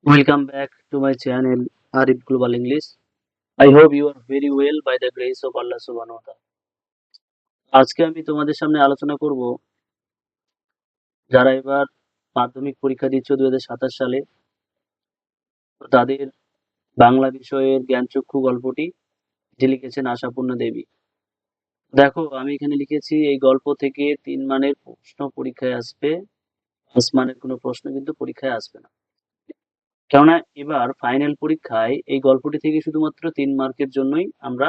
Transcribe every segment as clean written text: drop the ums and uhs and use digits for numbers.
Welcome back to my channel Arif Global English. I hope you are very well by the grace of Allah Subhanahu wa Ta'ala. আজকে আমি তোমাদের সামনে আলোচনা করব যারা এবার মাধ্যমিক পরীক্ষা দিচ্ছ 2027 সালে তো তাদের বাংলা বিষয়ের জ্ঞানচক্ষু গল্পটি যে লিখেছেন আশাপূর্ণা দেবী। দেখো আমি এখানে লিখেছি এই গল্প থেকে 3 মানের প্রশ্ন পরীক্ষায় আসবে, 5 মানের কোনো প্রশ্ন কিন্তু পরীক্ষায় আসবে না। কেননা এবার ফাইনাল পরীক্ষায় এই গল্পটি থেকে শুধুমাত্র 3 মার্কের জন্যই আমরা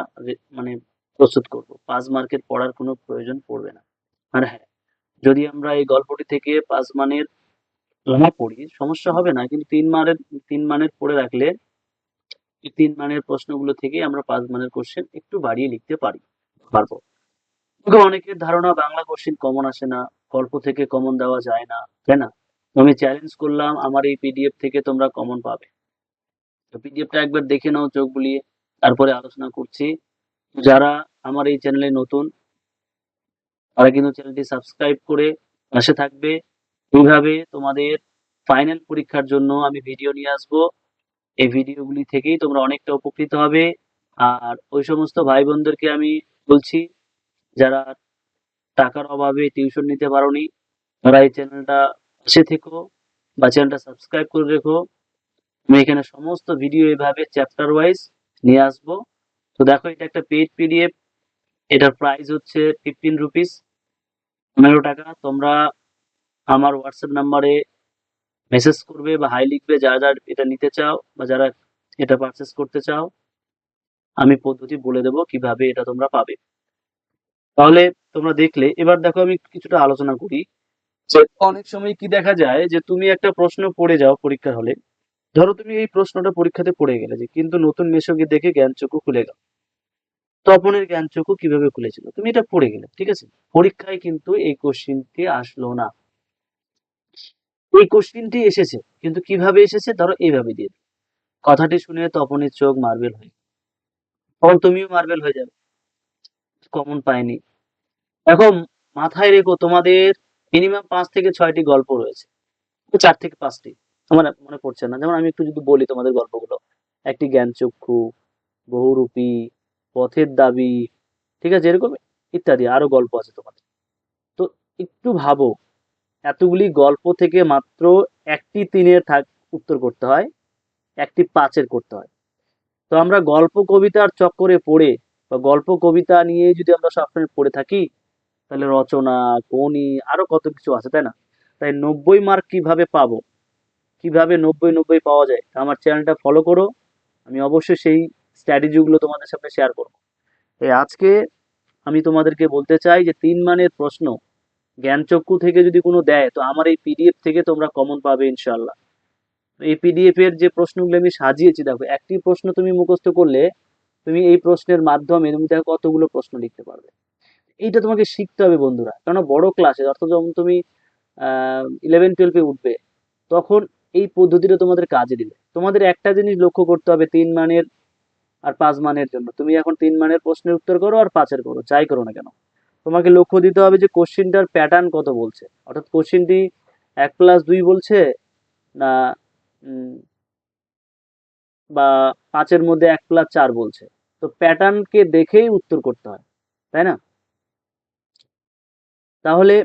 মানে প্রস্তুত করব। 5 মার্কের পড়ার কোনো প্রয়োজন পড়বে না। আর হ্যাঁ, যদি আমরা এই গল্পটি থেকে 5 মানের না পড়ি সমস্যা হবে না। কিন্তু 3 মানের পড়ে রাখলে এই 3 মানের প্রশ্নগুলো থেকেই আমরা 5 মানের কোশ্চেন একটু বাড়িয়ে লিখতে পারবো। কিন্তু অনেকের ধারণা বাংলা কোশ্চেন কমন আসে না, গল্প থেকে কমন দেওয়া যায় না, তাই না? তো আমি চ্যালেঞ্জ করলাম আমার এই পিডিএফ থেকে তোমরা কমন পাবে। তো পিডিএফটা একবার দেখে নাও চোখ বুলিয়ে, তারপরে আলোচনা করছি। যারা আমার এই চ্যানেলে নতুন তারা কিন্তু চ্যানেলটি সাবস্ক্রাইব করে পাশে থাকবে। এইভাবে তোমাদের ফাইনাল পরীক্ষার জন্য আমি ভিডিও নিয়ে আসবো। এই ভিডিওগুলি থেকেই তোমরা অনেকটা উপকৃত হবে। আর ওই সমস্ত ভাই বোনদেরকে আমি বলছি যারা টাকার অভাবে টিউশন নিতে পারোনি, তারা এই চ্যানেলটা পাশে থেকো বা চ্যানেলটা সাবস্ক্রাইব করে রেখো। আমি এখানে সমস্ত ভিডিও এভাবে চ্যাপ্টার ওয়াইজ নিয়ে আসবো। তো দেখো এটা একটা পেইড পিডিএফ, এটার প্রাইস হচ্ছে 15 রুপিস, 15 টাকা। তোমরা আমার হোয়াটসঅ্যাপ নাম্বারে মেসেজ করবে বা হাই লিখবে যারা যারা এটা নিতে চাও বা যারা এটা পারচেস করতে চাও। আমি পদ্ধতি বলে দেবো কিভাবে এটা তোমরা পাবে। তাহলে তোমরা দেখলে এবার দেখো আমি কিছুটা আলোচনা করি যে অনেক সময় কি দেখা যায় যে তুমি একটা প্রশ্ন পড়ে যাও পরীক্ষার হলে। ধরো তুমি এই প্রশ্নটা পরীক্ষাতে পড়ে গেলে যে কিন্তু নতুন মেশোকে দেখে জ্ঞানচক্ষু খুলে গেল। তপনের জ্ঞানচক্ষু কিভাবে খুলেছিল? তুমি এটা পড়ে গেলে, ঠিক আছে? পরীক্ষায় কিন্তু এই কোশ্চিনটি আসলো না। এই কোশ্চিনটি এসেছে কিন্তু কিভাবে এসেছে? ধরো এইভাবে দিয়ে দিল। কথাটি শুনে তপনের চোখ মার্বেল হয়ে গেল। তখন তুমিও মার্বেল হয়ে যাবে, কমন পায়নি। এখন মাথায় রেখো তোমাদের মিনিমাম 5 থেকে 6টি গল্প রয়েছে, 4 থেকে 5টি, আমার মনে পড়ছে না। যেমন আমি একটু যদি বলি তোমাদের গল্পগুলো, একটি জ্ঞানচক্ষু, বহুরূপী, পথের দাবি, ঠিক আছে, এরকম ইত্যাদি আরো গল্প আছে তোমাদের। তো একটু ভাবো, এতগুলি গল্প থেকে মাত্র একটি 3-এর উত্তর করতে হয়, একটি 5-এর করতে হয়। তো আমরা গল্প কবিতার চক্করে পড়ে বা গল্প কবিতা নিয়ে যদি আমরা সবসময় পড়ে থাকি তাহলে রচনা, কোনি আরো কত কিছু আছে, তাই না? তাই 90 মার্ক কিভাবে পাবো, কিভাবে 90-90 পাওয়া যায়, তা আমার চ্যানেলটা ফলো করো। আমি অবশ্যই সেই স্ট্র্যাটেজি গুলো তোমাদের সামনে শেয়ার করবো। তাই আজকে আমি তোমাদেরকে বলতে চাই যে 3 মানের প্রশ্ন জ্ঞানচক্ষু থেকে যদি কোনো দেয় তো আমার এই পিডিএফ থেকে তোমরা কমন পাবে ইনশাল্লাহ। এই পিডিএফ এর যে প্রশ্নগুলো আমি সাজিয়েছি, দেখো একটি প্রশ্ন তুমি মুখস্থ করলে তুমি এই প্রশ্নের মাধ্যমে তুমি দেখো কতগুলো প্রশ্ন লিখতে পারবে। এইটা তোমাকে শিখতে হবে বন্ধুরা, কেননা বড় ক্লাসে অর্থাৎ যখন তুমি 11-12-এ উঠবে তখন এই পদ্ধতিটা তোমাদের কাজে দিবে। তোমাদের একটা জিনিস লক্ষ্য করতে হবে 3 মানের আর 5 মানের জন্য, তুমি এখন 3 মানের প্রশ্নের উত্তর করো আর 5-এর করো, যাই করো না কেন, তোমাকে লক্ষ্য দিতে হবে যে কোশ্চিনটার প্যাটার্ন কত বলছে, অর্থাৎ কোশ্চিনটি 1+2 বলছে না, উম, বা 5-এর মধ্যে 1+4 বলছে। তো প্যাটার্নকে দেখেই উত্তর করতে হয়, তাই না? তাহলে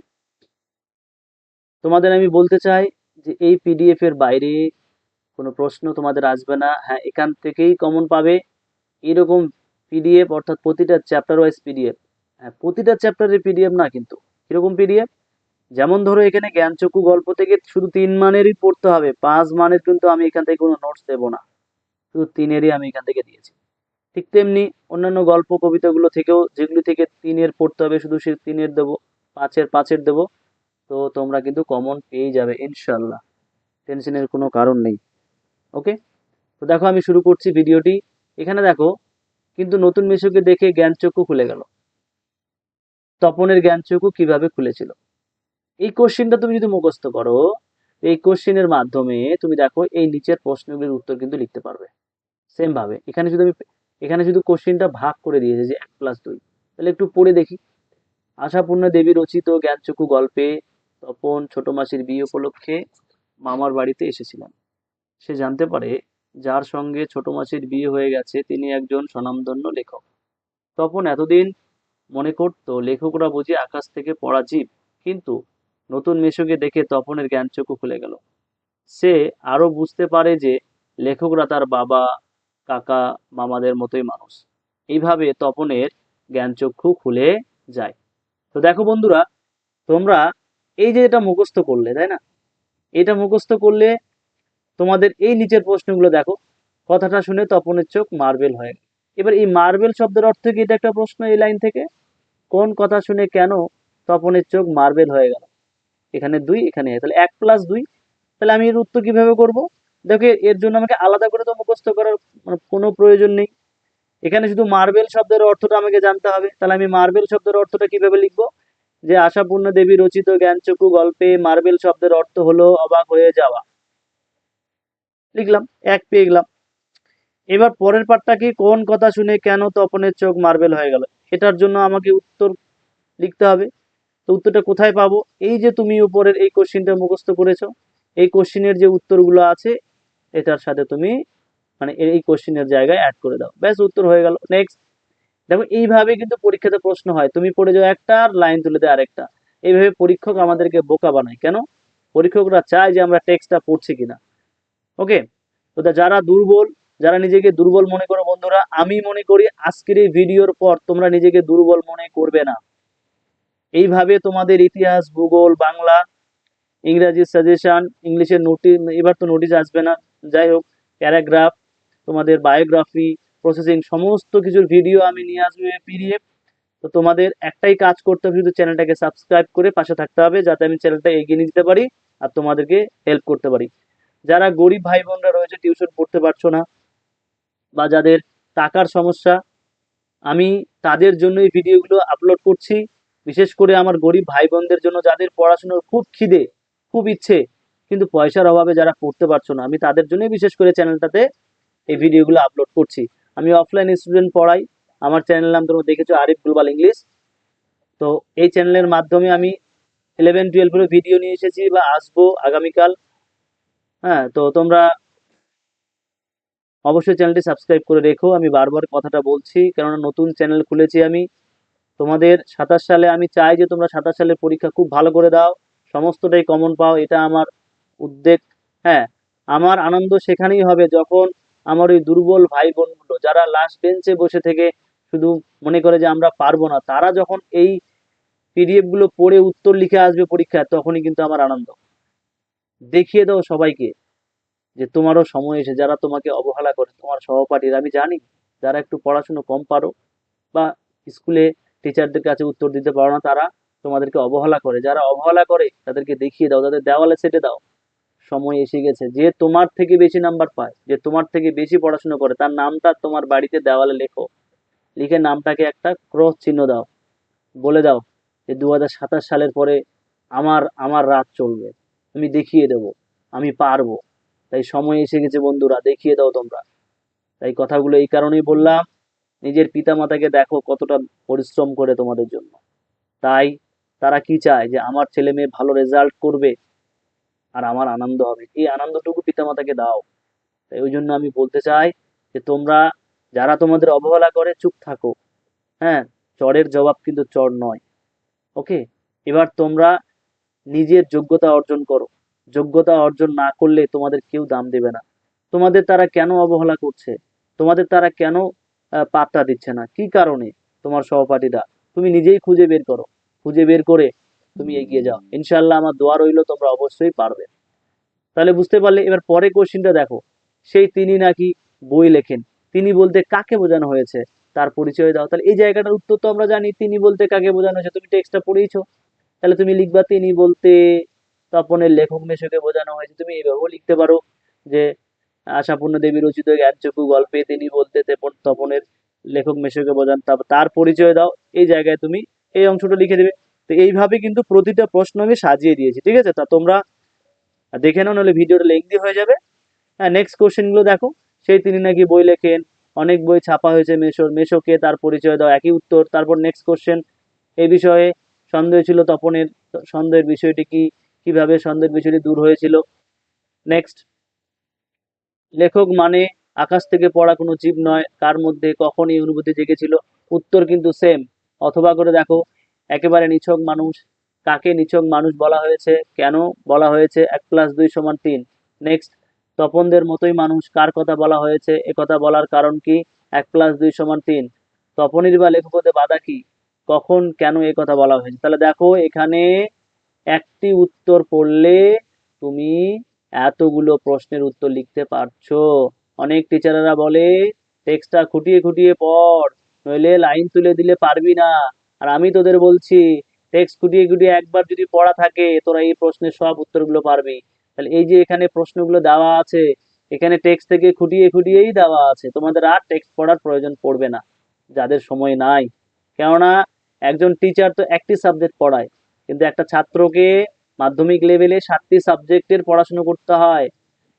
তোমাদের আমি বলতে চাই যে এই পিডিএফ এর বাইরে কোনো প্রশ্ন তোমাদের আসবে না। হ্যাঁ, এখান থেকেই কমন পাবে। এরকম পিডিএফ অর্থাৎ প্রতিটা চ্যাপ্টার ওয়াইজ পিডিএফ, হ্যাঁ প্রতিটা চ্যাপ্টারের পিডিএফ না কিন্তু, কিরকম পিডিএফ, যেমন ধরো এখানে জ্ঞানচক্ষু গল্প থেকে শুধু 3 মানেরই পড়তে হবে, 5 মানের কিন্তু আমি এখান থেকে কোনো নোটস দেবো না, শুধু 3-এরই আমি এখান থেকে দিয়েছি। ঠিক তেমনি অন্যান্য গল্প কবিতাগুলো থেকেও যেগুলি থেকে 3-এর পড়তে হবে শুধু সে 3-এর দেবো, 5-এর দেবো। তো তোমরা কিন্তু কমন পেয়ে যাবে ইনশাল্লাহ, টেনশনের কোনো কারণ নেই। ওকে, তো দেখো আমি শুরু করছি ভিডিওটি। এখানে দেখো কিন্তু নতুন মেশোকে দেখে জ্ঞানচক্ষু খুলে গেল। তপনের জ্ঞানচক্ষু কিভাবে খুলেছিল? এই কোশ্চেনটা তুমি যদি মুখস্থ করো, এই কোশ্চেনের মাধ্যমে তুমি দেখো এই নিচের প্রশ্নগুলির উত্তর কিন্তু লিখতে পারবে সেম ভাবে। এখানে শুধু কোশ্চেনটা ভাগ করে দিয়েছে যে 1+2। তাহলে একটু পড়ে দেখি। আশাপূর্ণা দেবী রচিত জ্ঞানচক্ষু গল্পে তপন ছোট মাসির বিয়ে উপলক্ষে মামার বাড়িতে এসেছিলেন। সে জানতে পারে যার সঙ্গে ছোট মাসির বিয়ে হয়ে গেছে তিনি একজন স্বনামধন্য লেখক। তপন এতদিন মনে করত লেখকরা বুঝি আকাশ থেকে পড়া জীব, কিন্তু নতুন মেশোকে দেখে তপনের জ্ঞানচক্ষু খুলে গেল। সে আরো বুঝতে পারে যে লেখকরা তার বাবা, কাকা, মামাদের মতোই মানুষ। এইভাবে তপনের জ্ঞানচক্ষু খুলে যায়। তো দেখো বন্ধুরা, তোমরা এই যে এটা মুখস্থ করলে, তাই না? এটা মুখস্থ করলে তোমাদের এই নিচের প্রশ্নগুলো দেখো। কথাটা শুনে তপনের চোখ মার্বেল হয়ে গেল। এবার এই মার্বেল শব্দের অর্থ কি, এটা একটা প্রশ্ন এই লাইন থেকে। কোন কথা শুনে কেন তপনের চোখ মার্বেল হয়ে গেল? এখানে 2, এখানে তাহলে 1 + 2। তাহলে আমি এর উত্তর কিভাবে করব? দেখো, এর জন্য আমাকে আলাদা করে তো মুখস্থ করার কোনো প্রয়োজন নেই। এখানে শুধু মার্বেল শব্দের অর্থটা আমাকে জানতে হবে। তাহলে আমি মার্বেল শব্দের অর্থটা কিভাবে লিখবো? যে আশাপূর্ণা দেবী রচিত জ্ঞানচক্ষু গল্পে মার্বেল শব্দের অর্থ হলো অবাক হয়ে যাওয়া। লিখলাম, 1 পেয়ে গেলাম। এবার পরের পার্টটা কি, কোন কথা শুনে কেন তপনের চোখ মার্বেল হয়ে গেল? এটার জন্য আমাকে উত্তর লিখতে হবে। তো উত্তরটা কোথায় পাবো? এই যে তুমি উপরের এই কোশ্চিনটা মুখস্থ করেছো, এই কোশ্চিনের যে উত্তরগুলো আছে এটার সাথে তুমি মানে এই কোশ্চিনের জায়গায় অ্যাড করে দাও, ব্যাস উত্তর হয়ে গেল। নেক্সট। দেখো, এইভাবে কিন্তু পরীক্ষাতে প্রশ্ন হয়, তুমি পড়ে যাও একটা আর লাইন তুলে দেয় আরেকটা। এইভাবে পরীক্ষক আমাদেরকে বোকা বানায়। কেন? পরীক্ষকরা চায় যে আমরা টেক্সটটা পড়ছি কিনা। ওকে। তো যারা দুর্বল, যারা নিজেকে দুর্বল মনে করো বন্ধুরা, আমি মনে করি আজকের এই ভিডিওর পর তোমরা নিজেকে দুর্বল মনে করবে না। এইভাবে তোমাদের ইতিহাস, ভূগোল, বাংলা, ইংরাজি সাজেশন, ইংলিশের নোটিশ, এবার তো নোটিশ আসবে না, যাই হোক, প্যারাগ্রাফ, তোমাদের বায়োগ্রাফি, প্রসেসিং, সমস্ত কিছুর ভিডিও আমি নিয়ে আসবো পিডিএফ। তো তোমাদের একটাই কাজ করতে হবে, শুধু চ্যানেলটাকে সাবস্ক্রাইব করে পাশে থাকতে হবে, যাতে আমি চ্যানেলটা এগিয়ে নিয়ে যেতে পারি আর তোমাদেরকে হেল্প করতে পারি। যারা গরিব ভাই বোনরা রয়েছে, টিউশন পড়তে পারছো না বা যাদের টাকার সমস্যা, আমি তাদের জন্য এই ভিডিওগুলো আপলোড করছি। বিশেষ করে আমার গরিব ভাই বোনদের জন্য, যাদের পড়াশোনার খুব খিদে, খুব ইচ্ছে, কিন্তু পয়সার অভাবে যারা পড়তে পারছো না, আমি তাদের জন্যই বিশেষ করে চ্যানেলটাতে এই ভিডিওগুলো আপলোড করছি। আমি অফলাইন স্টুডেন্ট পড়াই। আমার চ্যানেল নাম তোমরা দেখেছো, আরিফ গ্লোবাল ইংলিশ। তো এই চ্যানেলের মাধ্যমে আমি 11-12 ভিডিও নিয়ে এসেছি বা আসবো আগামীকাল। হ্যাঁ, তো তোমরা অবশ্যই চ্যানেলটি সাবস্ক্রাইব করে রেখো। আমি বারবার কথাটা বলছি, কেননা নতুন চ্যানেল খুলেছি আমি। তোমাদের 27 সালে আমি চাই যে তোমরা 27 সালের পরীক্ষা খুব ভালো করে দাও, সমস্তটাই কমন পাও, এটা আমার উদ্বেগ। হ্যাঁ, আমার আনন্দ সেখানেই হবে যখন আমার ওই দুর্বল ভাই বোনগুলো, যারা লাস্ট বেঞ্চে বসে থেকে শুধু মনে করে যে আমরা পারবো না, তারা যখন এই পিডিএফ গুলো পড়ে উত্তর লিখে আসবে পরীক্ষায়, তখনই কিন্তু আমার আনন্দ। দেখিয়ে দাও সবাইকে যে তোমারও সময় এসে, যারা তোমাকে অবহেলা করে, তোমার সহপাঠীরা, আমি জানি যারা একটু পড়াশুনো কম পারো বা স্কুলে টিচারদের কাছে উত্তর দিতে পারো না, তারা তোমাদেরকে অবহেলা করে। যারা অবহেলা করে তাদেরকে দেখিয়ে দাও, তাদের দেওয়ালে সেটে দাও, সময় এসে গেছে। যে তোমার থেকে বেশি নাম্বার পায়, যে তোমার থেকে বেশি পড়াশোনা করে, তার নামটা তোমার বাড়িতে দেওয়ালে লেখো, লিখে নামটাকে একটা ক্রস চিহ্ন দাও, বলে দাও যে 2027 সালের পরে আমার আমার রাত চলবে, আমি দেখিয়ে দেব, আমি পারবো। তাই সময় এসে গেছে বন্ধুরা, দেখিয়ে দাও তোমরা। তাই কথাগুলো এই কারণেই বললাম, নিজের পিতা মাতাকে দেখো কতটা পরিশ্রম করে তোমাদের জন্য। তাই তারা কি চায়, যে আমার ছেলে মেয়ে ভালো রেজাল্ট করবে আর আমার আনন্দ হবে, এই আনন্দটুকু পিতামাতাকে দাও। তাই ওই জন্য আমি বলতে চাই যে তোমরা, যারা তোমাদের অবহেলা করে, চুপ থাকো। হ্যাঁ, চড়ের জবাব কিন্তু চড় নয়। ওকে। এবার তোমরা নিজের যোগ্যতা অর্জন করো। যোগ্যতা অর্জন না করলে তোমাদের কেউ দাম দেবে না। তোমাদের তারা কেন অবহেলা করছে, তোমাদের তারা কেন পাত্তা দিচ্ছে না, কি কারণে? তোমার সহপাঠীরা, তুমি নিজেই খুঁজে বের করো। খুঁজে বের করে তুমি এগিয়ে যাও, ইনশাল্লাহ আমার দোয়া রইলো, তোমরা অবশ্যই পারবে। তাহলে বুঝতে পারলে। এবার পরে কোশ্চিনটা দেখো, সেই তিনি নাকি বই লেখেন, তিনি বলতে কাকে বোঝানো হয়েছে, তার পরিচয় দাও। তাহলে এই জায়গাটার উত্তর তো আমরা জানি, তিনি বলতে কাকে বোঝানো হয়েছে, তুমি টেক্সটটা পড়েইছো। তাহলে তুমি লিখবা, তিনি বলতে তপনের লেখক মেশোকে বোঝানো হয়েছে। তুমি এইভাবেও লিখতে পারো যে আশাপূর্ণা দেবী রচিত জ্ঞানচক্ষু গল্পে তিনি বলতে তপনের লেখক মেশোকে বোঝান, তারপর তার পরিচয় দাও। এই জায়গায় তুমি এই অংশটা লিখে দেবে। তো এইভাবে কিন্তু প্রতিটা প্রশ্ন আমি সাজিয়ে দিয়েছি, ঠিক আছে? তা তোমরা দেখে নাও, নাহলে ভিডিওটা লেংদি হয়ে যাবে। হ্যাঁ, নেক্সট কোশ্চেন গুলো দেখো। সেই তিনি নাকি বই লেখেন, অনেক বই ছাপা হয়েছে মেশোর, মেশোকে, তার পরিচয় দাও, একই উত্তর। তারপর নেক্সট কোশ্চেন, এই বিষয়ে সন্দেহ ছিল তপনের, সন্দেহের বিষয়টি কি, কিভাবে সন্দেহের বিষয়টি দূর হয়েছিল। নেক্সট। লেখক মানে আকাশ থেকে পড়া কোনো জীব নয়, কার মধ্যে কখন এই অনুভূতি জেগেছিল? উত্তর কিন্তু সেম। অথবা করে দেখো, একেবারে নিছক মানুষ, কাকে নিছক মানুষ বলা হয়েছে, কেন বলা হয়েছে? 1+2=3। নেক্সট, তপনদের মতোই মানুষ, কার কথা বলা হয়েছে? এ কথা বলার কারণ কি? 1+2=3। তপনের বা লেখক হতে বাধা কি? কখন কেন এ কথা বলা হয়েছে? তাহলে দেখো এখানে একটি উত্তর পড়লে তুমি এতগুলো প্রশ্নের উত্তর লিখতে পারছো। অনেক টিচারেরা বলে টেক্সটটা খুঁটিয়ে খুঁটিয়ে পড়, নইলে লাইন তুলে দিলে পারবি না। আর আমি তোদের বলছি, টেক্সট খুঁটিয়ে খুঁটিয়ে একবার যদি পড়া থাকে, তোরা এই প্রশ্নের সব উত্তরগুলো পারবি। তাহলে এই যে এখানে প্রশ্নগুলো দেওয়া আছে, এখানে টেক্সট থেকে খুঁটিয়ে খুঁটিয়েই দেওয়া আছে, তোমাদের আর টেক্সট পড়ার প্রয়োজন পড়বে না, যাদের সময় নাই। কেননা একজন টিচার তো একটি সাবজেক্ট পড়ায়, কিন্তু একটা ছাত্রকে মাধ্যমিক লেভেলে 7টি সাবজেক্টের পড়াশোনা করতে হয়।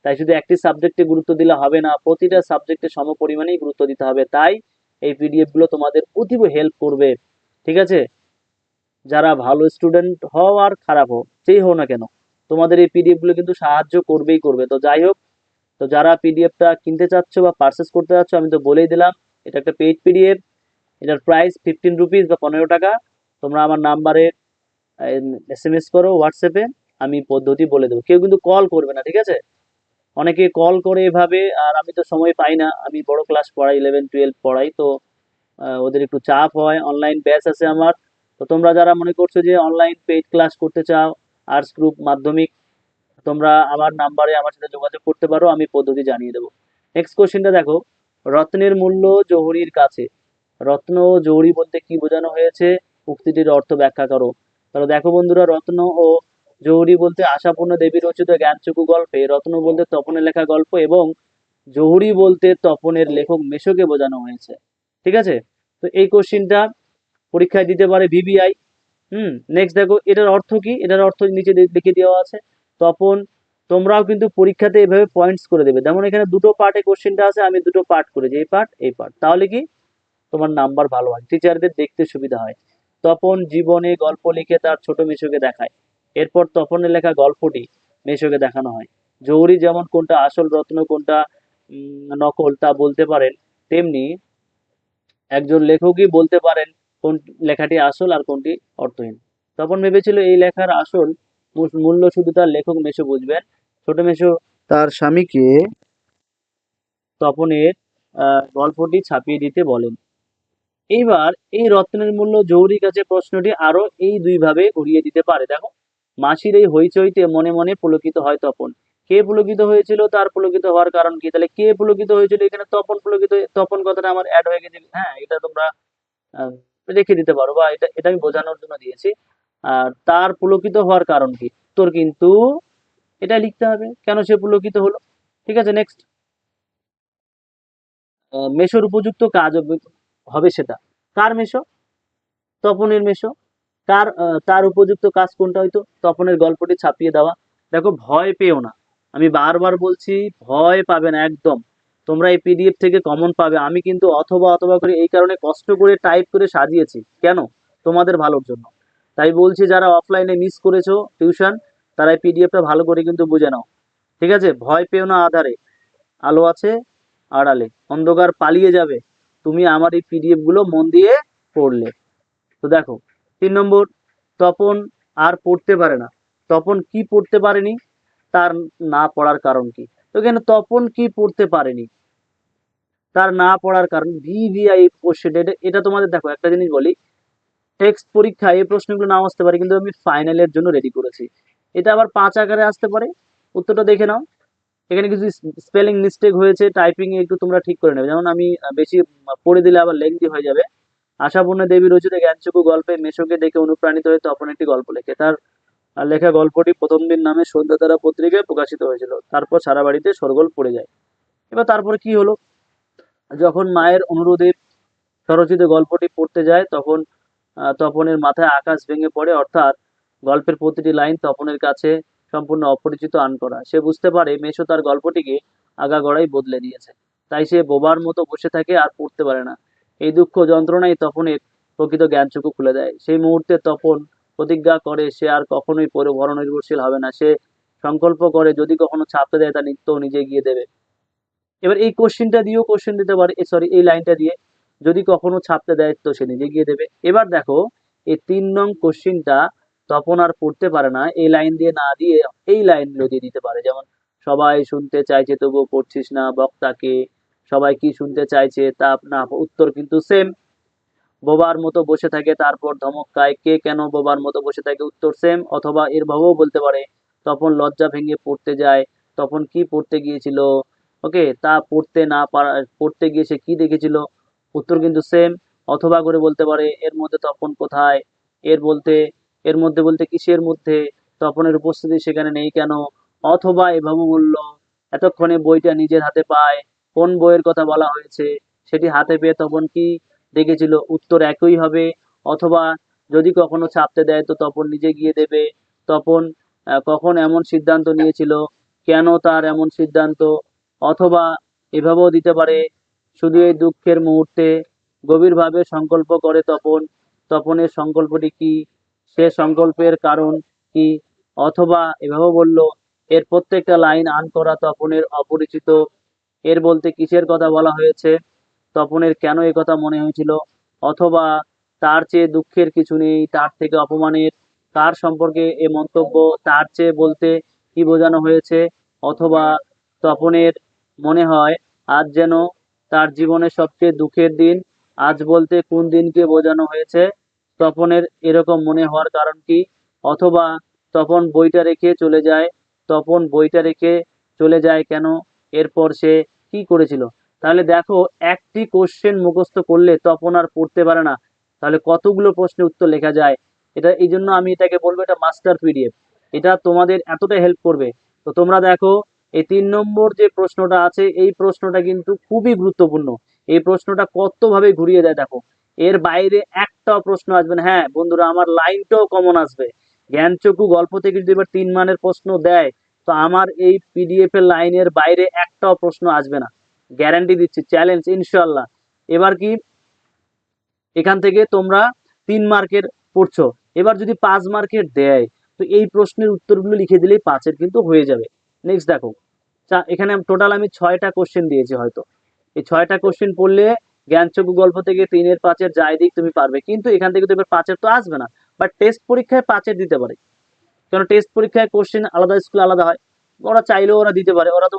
তাই শুধু একটি সাবজেক্টে গুরুত্ব দিলে হবে না, প্রতিটা সাবজেক্টে সমপরিমাণেই গুরুত্ব দিতে হবে। তাই এই পিডিএফ গুলো তোমাদের অতীব হেল্প করবে। ঠিক আছে? যারা ভালো স্টুডেন্ট হও আর খারাপ হও, যেই হও না কেন, তোমাদের এই পিডিএফ গুলো কিন্তু সাহায্য করবেই করবে। তো যাই হোক, তো যারা পিডিএফটা কিনতে চাচ্ছ বা পারচেস করতে চাচ্ছ, আমি তো বলেই দিলাম, এটা একটা পেইড পিডিএফ। এটার প্রাইস 15 রুপিস বা 15 টাকা। তোমরা আমার নাম্বারে এসএমএস করো হোয়াটসঅ্যাপে, আমি পদ্ধতি বলে দেবো। কেউ কিন্তু কল করবে না, ঠিক আছে? অনেকে কল করে এভাবে, আর আমি তো সময় পাই না, আমি বড় ক্লাস পড়াই, 11-12 পড়াই, তো ওদের একটু চাপ হয়। অনলাইন ব্যাচ আছে আমার। তো তোমরা যারা মনে করছো যে অনলাইন পেইড ক্লাস করতে চাও, আর্টস গ্রুপ মাধ্যমিক, তোমরা আমার নাম্বারে আমার সাথে যোগাযোগ করতে পারো, আমি পদ্ধতি জানিয়ে দেবো। নেক্সট কোশ্চেনটা দেখো, রত্নের মূল্য জহুরির কাছে। রত্ন ও জহুরি বলতে কি বোঝানো হয়েছে? উক্তিটির অর্থ ব্যাখ্যা করো। তাহলে দেখো বন্ধুরা, রত্ন ও জহুরি বলতে আশাপূর্ণ দেবী রচিত জ্ঞানচক্ষু গল্পে রত্ন বলতে তপনের লেখা গল্প, এবং জহুরি বলতে তপনের লেখক মেশোকে বোঝানো হয়েছে। ঠিক আছে? তো এই কোশ্চিনটা পরীক্ষায় দিতে পারে ভিবিআই। নেক্সট দেখো, এটার অর্থ কি? এটার অর্থ নিচে লিখে দেওয়া আছে। তপন, তোমরাও কিন্তু পরীক্ষাতে এভাবে পয়েন্টস করে দেবে। যেমন এখানে দুটো পার্টে কোশ্চেনটা আছে, আমি দুটো পার্ট করেছি, এই পার্ট এই পার্ট। তাহলে কি তোমার নাম্বার ভালো হয়, টিচারদের দেখতে সুবিধা হয়। তপন জীবনে গল্প লিখে তার ছোট মেশোকে দেখায়, এরপর তপনের লেখা গল্পটি মেশোকে দেখানো হয়। জহুরি যেমন কোনটা আসল রত্ন কোনটা নকল তা বলতে পারেন, তেমনি একজন লেখকই বলতে পারেন কোন লেখাটি আসল আর কোনটি অর্থহীন। তপন ভেবেছিল এই লেখার আসল মূল্য শুধু তার লেখক মেশো বুঝবেন। ছোট মেশো তার স্বামীকে তপনের গল্পটি ছাপিয়ে দিতে বলেন। এইবার এই রত্নের মূল্য জহুরির কাছে প্রশ্নটি আরো এই দুই ভাবে ঘুরিয়ে দিতে পারে। দেখো, মাসির এই হইচইতে মনে মনে পুলকিত হয় তপন। কে পুলকিত হয়েছিল, তার পুলকিত হওয়ার কারণ কি? তাহলে কে পুলকিত হয়েছিল, এখানে তপন পুলকিত, তপন কথাটা আমার অ্যাড হয়ে গেছে। হ্যাঁ, এটা তোমরা আহ, রেখে দিতে পারো, বা এটা এটা আমি বোঝানোর জন্য দিয়েছি। আর তার পুলকিত হওয়ার কারণ কি, তোর কিন্তু এটা লিখতে হবে, কেন সে পুলকিত হলো। ঠিক আছে? নেক্সট, মেশোর উপযুক্ত কাজ হবে সেটা। কার মেশো? তপনের মেশো। তার উপযুক্ত কাজ কোনটা হইতো? তপনের গল্পটি ছাপিয়ে দেওয়া। দেখো, ভয় পেও না, আমি বারবার বলছি, ভয় পাবে না একদম। তোমরা এই পিডিএফ থেকে কমন পাবে। আমি কিন্তু অথবা অথবা করে এই কারণে কষ্ট করে টাইপ করে সাজিয়েছি, কেন? তোমাদের ভালোর জন্য। তাই বলছি, যারা অফলাইনে মিস করেছো টিউশন, তারা এই পিডিএফটা ভালো করে কিন্তু বুঝে নাও। ঠিক আছে? ভয় পেও না আধারে, আলো আছে আড়ালে, অন্ধকার পালিয়ে যাবে তুমি আমার এই পিডিএফ গুলো মন দিয়ে পড়লে। তো দেখো, 3 নম্বর, তপন আর পড়তে পারে না। তপন কি পড়তে পারেনি? তার না পড়ার কারণ কি? তো এখানে তপন কি পড়তে পারেনি, তার না পড়ার কারণ, ভিভিআই কোশ্চেন। এটা তোমাদের, দেখো একটা জিনিস বলি, টেক্সট পরীক্ষায় এই প্রশ্নগুলো নাও আসতে পারে, কিন্তু আমি ফাইনালের জন্য রেডি করেছি। এটা আবার 5 আকারে আসতে পারে। উত্তরটা দেখে নাও। এখানে কিছু স্পেলিং মিস্টেক হয়েছে, টাইপিং একটু তোমরা ঠিক করে নেবে। যেমন আমি বেশি পড়ে দিলে আবার লেংদি হয়ে যাবে। আশাপূর্ণা দেবী রচিত জ্ঞানচক্ষু গল্পে মেশোকে দেখে অনুপ্রাণিত হয়ে তপন একটি গল্প লেখে। তার লেখা গল্পটি প্রথম দিন নামে সন্ধ্যা তারা পত্রিকায় প্রকাশিত হয়েছিল। তারপর সারা বাড়িতে শোরগোল পড়ে যায়। এবার তারপরে কি হলো? যখন মায়ের অনুরোধে স্বরচিত গল্পটি পড়তে যায়, তখন তপনের মাথায় আকাশ ভেঙে পড়ে। অর্থাৎ গল্পের প্রতিটি লাইন তপনের কাছে সম্পূর্ণ অপরিচিত আনকড়া। সে বুঝতে পারে মেশো তার গল্পটিকে আগাগোড়াই বদলে দিয়েছে। তাই সে বোবার মতো বসে থাকে আর পড়তে পারে না। এই দুঃখ যন্ত্রণাই তপনের প্রকৃত জ্ঞানচক্ষু খুলে দেয়। সেই মুহূর্তে তপন প্রতিজ্ঞা করে সে আর কখনোই পরনির্ভরশীল হবে না। সে সংকল্প করে যদি কখনো ছাপতে দেয় তা নিত্য নিজে গিয়ে দেবে। এবার এই কোশ্চেনটা দিয়েও কোশ্চেন দিতে পারে, সরি এই লাইনটা দিয়ে যদি কখনো ছাপতে দেয় তো সে নিজে গিয়ে দেবে। এবার দেখো এই 3 নং কোশ্চেনটা তপন আর পড়তে পারে না, এই লাইন দিয়ে না দিয়ে এই লাইনগুলো দিয়ে দিতে পারে, যেমন সবাই শুনতে চাইছে তবুও পড়ছিস না, বক্তাকে সবাই কি শুনতে চাইছে তা না, উত্তর কিন্তু সেম। বোবার মতো বসে থাকে তারপর ধমক খায়, কে কেন বোবার মতো বসে থাকে, উত্তর সেম। অথবা এর ভাবেও বলতে পারে তপন লজ্জা ভেঙে পড়তে যায়, তপন কি পড়তে গিয়েছিল, ওকে, তা পড়তে না পারা, পড়তে গিয়ে সে কি দেখেছিল, উত্তর কিন্তু সেম। অথবা করে বলতে পারে এর মধ্যে তপন কোথায়, এর বলতে, এর মধ্যে বলতে কিসের মধ্যে, তপনের উপস্থিতি সেখানে নেই কেন। অথবা এভাবে বললো এতক্ষণে বইটা নিজের হাতে পায়, কোন বইয়ের কথা বলা হয়েছে, সেটি হাতে পেয়ে তপন কি দেখেছিল, উত্তর একই হবে। অথবা যদি কখনো ছাপতে দেয় তো তপন নিজে গিয়ে দেবে। তপন কখন এমন সিদ্ধান্ত নিয়েছিল, কেন তার এমন সিদ্ধান্ত। অথবা এভাবেও দিতে পারে শুধু এই দুঃখের মুহূর্তে গভীরভাবে সংকল্প করে তপন, তপনের সংকল্পটি কি, সে সংকল্পের কারণ কি। অথবা এভাবেও বলল এর প্রত্যেকটা লাইন আন করা তপনের অপরিচিত, এর বলতে কিসের কথা বলা হয়েছে, তপনের কেন এ কথা মনে হয়েছিল। অথবা তার চেয়ে দুঃখের কিছু নেই, তার থেকে অপমানের, কার সম্পর্কে এ মন্তব্য, তার চেয়ে বলতে কি বোঝানো হয়েছে। অথবা তপনের মনে হয় আজ যেন তার জীবনের সবচেয়ে দুঃখের দিন, আজ বলতে কোন দিনকে বোঝানো হয়েছে, তপনের এরকম মনে হওয়ার কারণ কি। অথবা তপন বইটা রেখে চলে যায়, তপন বইটা রেখে চলে যায় কেন, এরপর সে কি করেছিল। তাহলে দেখো একটি কোশ্চেন মুখস্থ করলে তপন আর পড়তে পারে না, তাহলে কতগুলো প্রশ্নের উত্তর লেখা যায়। এটা এই জন্য আমি এটাকে বলবো এটা মাস্টার পিডিএফ, এটা তোমাদের এতটা হেল্প করবে। তো তোমরা দেখো এই 3 নম্বর যে প্রশ্নটা আছে এই প্রশ্নটা কিন্তু খুবই গুরুত্বপূর্ণ, এই প্রশ্নটা কতভাবে ঘুরিয়ে দেয় দেখো, এর বাইরে একটাও প্রশ্ন আসবে না। হ্যাঁ বন্ধুরা আমার লাইনটাও কমন আসবে, জ্ঞানচক্ষু গল্প থেকে যদি এবার 3 মানের প্রশ্ন দেয় তো আমার এই পিডিএফ এর লাইনের বাইরে একটাও প্রশ্ন আসবে না, গ্যারান্টি দিচ্ছি, চ্যালেঞ্জ ইনশাল্লাহ। এবার কি এখান থেকে তোমরা 3 মার্কের পড়ছো, এবার যদি 5 মার্কের দেয় তো এই প্রশ্নের উত্তরগুলো লিখে দিলেই 5-এর কিন্তু হয়ে যাবে। নেক্সট দেখো, এখানে টোটাল আমি 6টা কোশ্চেন দিয়েছি, হয়তো এই 6টা কোশ্চেন পড়লে জ্ঞানচক্ষু গল্প থেকে 3-এর 5-এর যাই দিক তুমি পারবে, কিন্তু এখান থেকে তো এবার 5-এর তো আসবে না, বাট টেস্ট পরীক্ষায় 5-এর দিতে পারে, কারণ টেস্ট পরীক্ষায় কোশ্চেন আলাদা, স্কুল আলাদা হয়, ওরা চাইলেও ওরা দিতে পারে, ওরা তো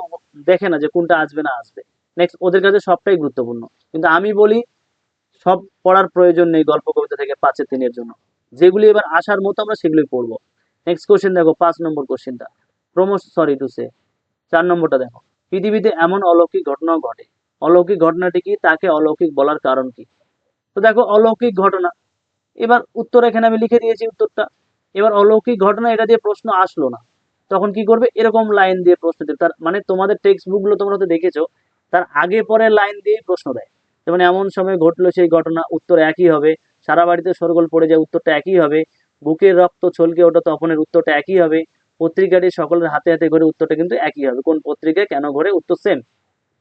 দেখে না যে কোনটা আসবে না আসবে। নেক্সট ওদের কাছে সবটাই গুরুত্বপূর্ণ, কিন্তু আমি বলি সব পড়ার প্রয়োজন নেই গল্প কবিতা থেকে 5-এর 3-এর জন্য, যেগুলি এবার আসার মতো আমরা সেগুলোই পড়বো। নেক্সট কোশ্চেন দেখো 5 নম্বর কোশ্চেনটা, সরি টু সে 4 নম্বরটা দেখো, পৃথিবীতে এমন অলৌকিক ঘটনাও ঘটে, অলৌকিক ঘটনাটি কি, তাকে অলৌকিক বলার কারণ কি। তো দেখো অলৌকিক ঘটনা, এবার উত্তর এখানে আমি লিখে দিয়েছি উত্তরটা। এবার অলৌকিক ঘটনা এটা দিয়ে প্রশ্ন আসলো না, তখন কি করবে, এরকম লাইন দিয়ে প্রশ্ন দেবে, তার মানে তোমাদের টেক্সট বুক গুলো তোমরা তো দেখেছো, তার আগে পরে লাইন দিয়ে প্রশ্ন দেয়, যেমন এমন সময় ঘটলো সেই ঘটনা, উত্তর একই হবে। সারা বাড়িতে শোরগোল পড়ে যায়, উত্তরটা একই হবে। বুকের রক্ত ছলকে ওঠা তপনের, উত্তরটা একই হবে। পত্রিকাটি সকলের হাতে হাতে ঘরে, উত্তরটা কিন্তু একই হবে। কোন পত্রিকায় কেন ঘরে, উত্তর সেম।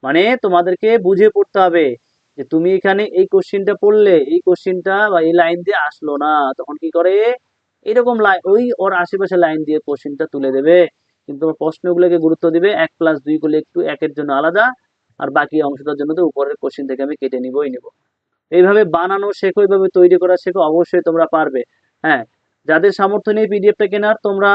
মানে তোমাদেরকে বুঝে পড়তে হবে যে তুমি এখানে এই কোশ্চিনটা পড়লে এই কোশ্চিনটা বা এই লাইন দিয়ে আসলো না, তখন কি করে এরকম লাইন ওই ওর আশেপাশে লাইন দিয়ে কোশ্চিনটা তুলে দেবে। কিন্তু তোমার প্রশ্নগুলোকে গুরুত্ব দিবে, 1+2 করলে একটু একের জন্য আলাদা, আর বাকি অংশটার জন্য তো উপরের কোশ্চিন থেকে আমি কেটে নিবই নিব। এইভাবে বানানো শেখো, এইভাবে তৈরি করা শেখো, অবশ্যই তোমরা পারবে। হ্যাঁ, যাদের সামর্থ্য নেই পিডিএফটা কেনার, তোমরা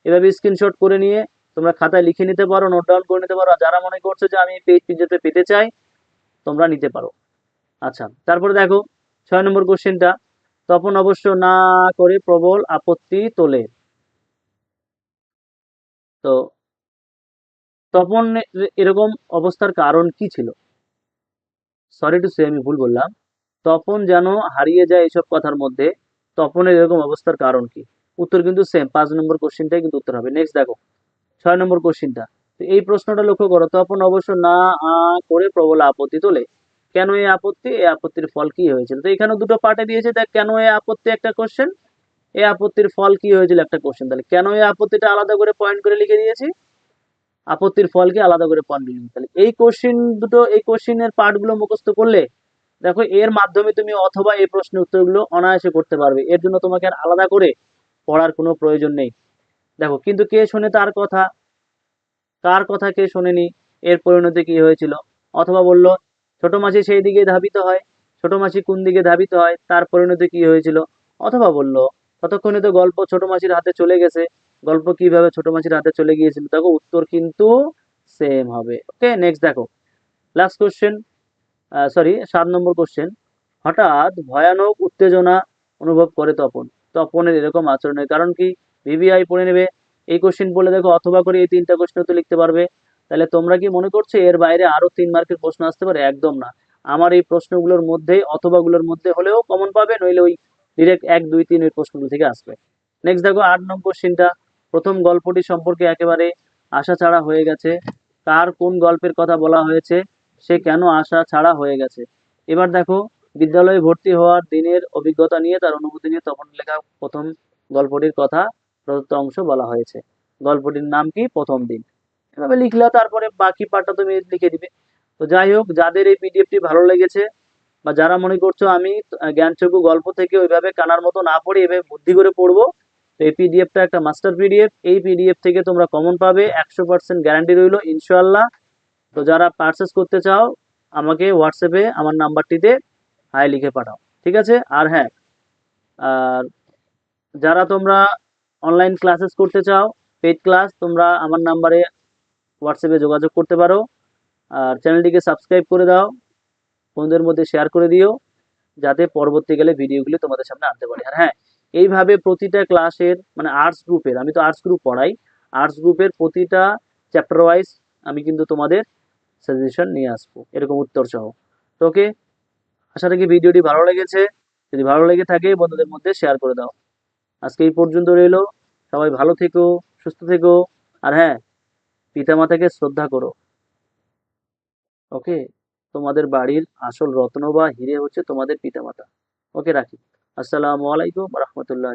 এভাবে স্ক্রিনশট করে নিয়ে তোমরা খাতায় লিখে নিতে পারো, নোট ডাউন করে নিতে পারো, আর যারা মনে করছো যে আমি পেজ পিডিএফ পেতে চাই তোমরা নিতে পারো। আচ্ছা তারপরে দেখো 6 নম্বর কোশ্চেনটা, তপন অবশ্য না করে প্রবল আপত্তি তোলে। তো তপন এরকম অবস্থার কারণ কি ছিল, সরি টু সে আমি ভুল বললাম, তপন যেন হারিয়ে যায় এসব কথার মধ্যে, তপনের এরকম অবস্থার কারণ কি। উত্তর কিন্তু সেম, 5 নম্বর কোশ্চেনটাই কিন্তু উত্তর হবে। নেক্সট দেখো 6 নম্বর কোশ্চেনটা, তো এই প্রশ্নটা লক্ষ্য করো, তপন অবশ্য না করে প্রবল আপত্তি তোলে, কেন এই আপত্তি, এই আপত্তির ফল কি হয়েছিল। তো এখানে দুটো পার্টে দিয়েছে, দেখ কেন এই আপত্তি একটা কোশ্চেন, এই আপত্তির ফল কি হয়েছিল একটা কোশ্চেন। তাহলে কেন এই আপত্তিটা আলাদা করে পয়েন্ট করে লিখে দিয়েছি, আপত্তির ফলকে আলাদা করে পয়েন্ট করে লিখে। তাহলে এই কোশ্চেন দুটো, এই কোশ্চেনের পার্ট গুলো মুখস্থ করলে দেখো এর মাধ্যমে তুমি অথবা এই প্রশ্নের উত্তরগুলো অনায়াসে করতে পারবে, এর জন্য তোমাকে আর আলাদা করে পড়ার কোনো প্রয়োজন নেই। দেখো কিন্তু কে শোনে তার কথা, কার কথা কে শোনেনি, এর পরিণতি কি হয়েছিল। অথবা বললো ছোট মাছি সেই দিকে ধাবিত হয়, ছোট মাছি কোন দিকে ধাবিত হয়, তার পরিণতি কি হয়েছিল। অথবা বললো ততক্ষণে তো গল্প ছোট মাছির হাতে চলে গেছে, গল্প কিভাবে ছোট মাছির হাতে চলে গিয়েছিল। দেখো উত্তর কিন্তু সেম হবে। ওকে, নেক্সট দেখো, লাস্ট কোশ্চেন, সরি 7 নম্বর কোশ্চেন। হঠাৎ ভয়ানক উত্তেজনা অনুভব করে তপন, তপনের এরকম আচরণের কারণ কি? ভিভিআই পড়ে নেবে। এই কোশ্চেন বলে দেখো অথবা করে এই 3টা কোশ্চেন তো লিখতে পারবে। তাহলে তোমরা কি মনে করছো এর বাইরে আরো 3 মার্কের প্রশ্ন আসতে পারে? একদম না। আমার এই প্রশ্নগুলোর মধ্যেই অথবাগুলোর মধ্যে হলেও কমন পাবে, নইলে ওই ডিরেক্ট 1 2 3 এর প্রশ্নগুলো থেকে আসবে। নেক্সট দেখো 8 নম্বর কোশ্চেনটা। প্রথম গল্পটি সম্পর্কে একেবারে আশা ছাড়া হয়ে গেছে। কার কোন গল্পের কথা বলা হয়েছে, সে কেন আশা ছাড়া হয়ে গেছে। এবার দেখো বিদ্যালয়ে ভর্তি হওয়ার দিনের অভিজ্ঞতা নিয়ে তার অনুভূতি নিয়ে তখন লেখা প্রথম গল্পটির কথা প্রদত্ত অংশ বলা হয়েছে। গল্পটির নাম কি? প্রথম দিন। এভাবে লিখলা, তারপরে বাকি পার্টটা তুমি লিখে দিবে। তো যাই হোক, যাদের এই পিডিএফটি ভালো লেগেছে বা যারা মনে করছো আমি জ্ঞানচক্ষু গল্প থেকে ওইভাবে কানার মতো না পড়ে এভাবে বুদ্ধি করে পড়বো, তো এই পিডিএফটা একটা মাস্টার পিডিএফ। এই পিডিএফ থেকে তোমরা কমন পাবে, 100% গ্যারান্টি রইল ইনশাআল্লাহ। তো যারা পারচেস করতে চাও আমাকে হোয়াটসঅ্যাপে আমার নাম্বারটিতে হাই লিখে পাঠাও, ঠিক আছে? আর হ্যাঁ, আর যারা তোমরা অনলাইন ক্লাসেস করতে চাও, পেইড ক্লাস, তোমরা আমার নাম্বারে হোয়াটসঅ্যাপে যোগাযোগ করতে পারো। আর চ্যানেলটিকে সাবস্ক্রাইব করে দাও, বন্ধুদের মধ্যে শেয়ার করে দিও, যাতে পরবর্তীকালে ভিডিওগুলি তোমাদের সামনে আনতে পারি। আর হ্যাঁ, এইভাবে প্রতিটা ক্লাসের মানে আর্টস গ্রুপের, আমি তো আর্টস গ্রুপ পড়াই, আর্টস গ্রুপের প্রতিটা চ্যাপ্টার ওয়াইজ আমি কিন্তু তোমাদের সাজেশন নিয়ে আসবো এরকম উত্তর সহ। তো ওকে, আশা রাখি ভিডিওটি ভালো লেগেছে। যদি ভালো লেগে থাকে বন্ধুদের মধ্যে শেয়ার করে দাও। আজকে এই পর্যন্ত রইলো। সবাই ভালো থেকো, সুস্থ থেকো। আর হ্যাঁ, পিতামাতাকে শ্রদ্ধা করো। ওকে, তোমাদের বাড়ির আসল রত্ন বা হিরে হচ্ছে তোমাদের পিতামাতা। ওকে, রাখি। আসসালামু আলাইকুম রহমতুল্লাহ।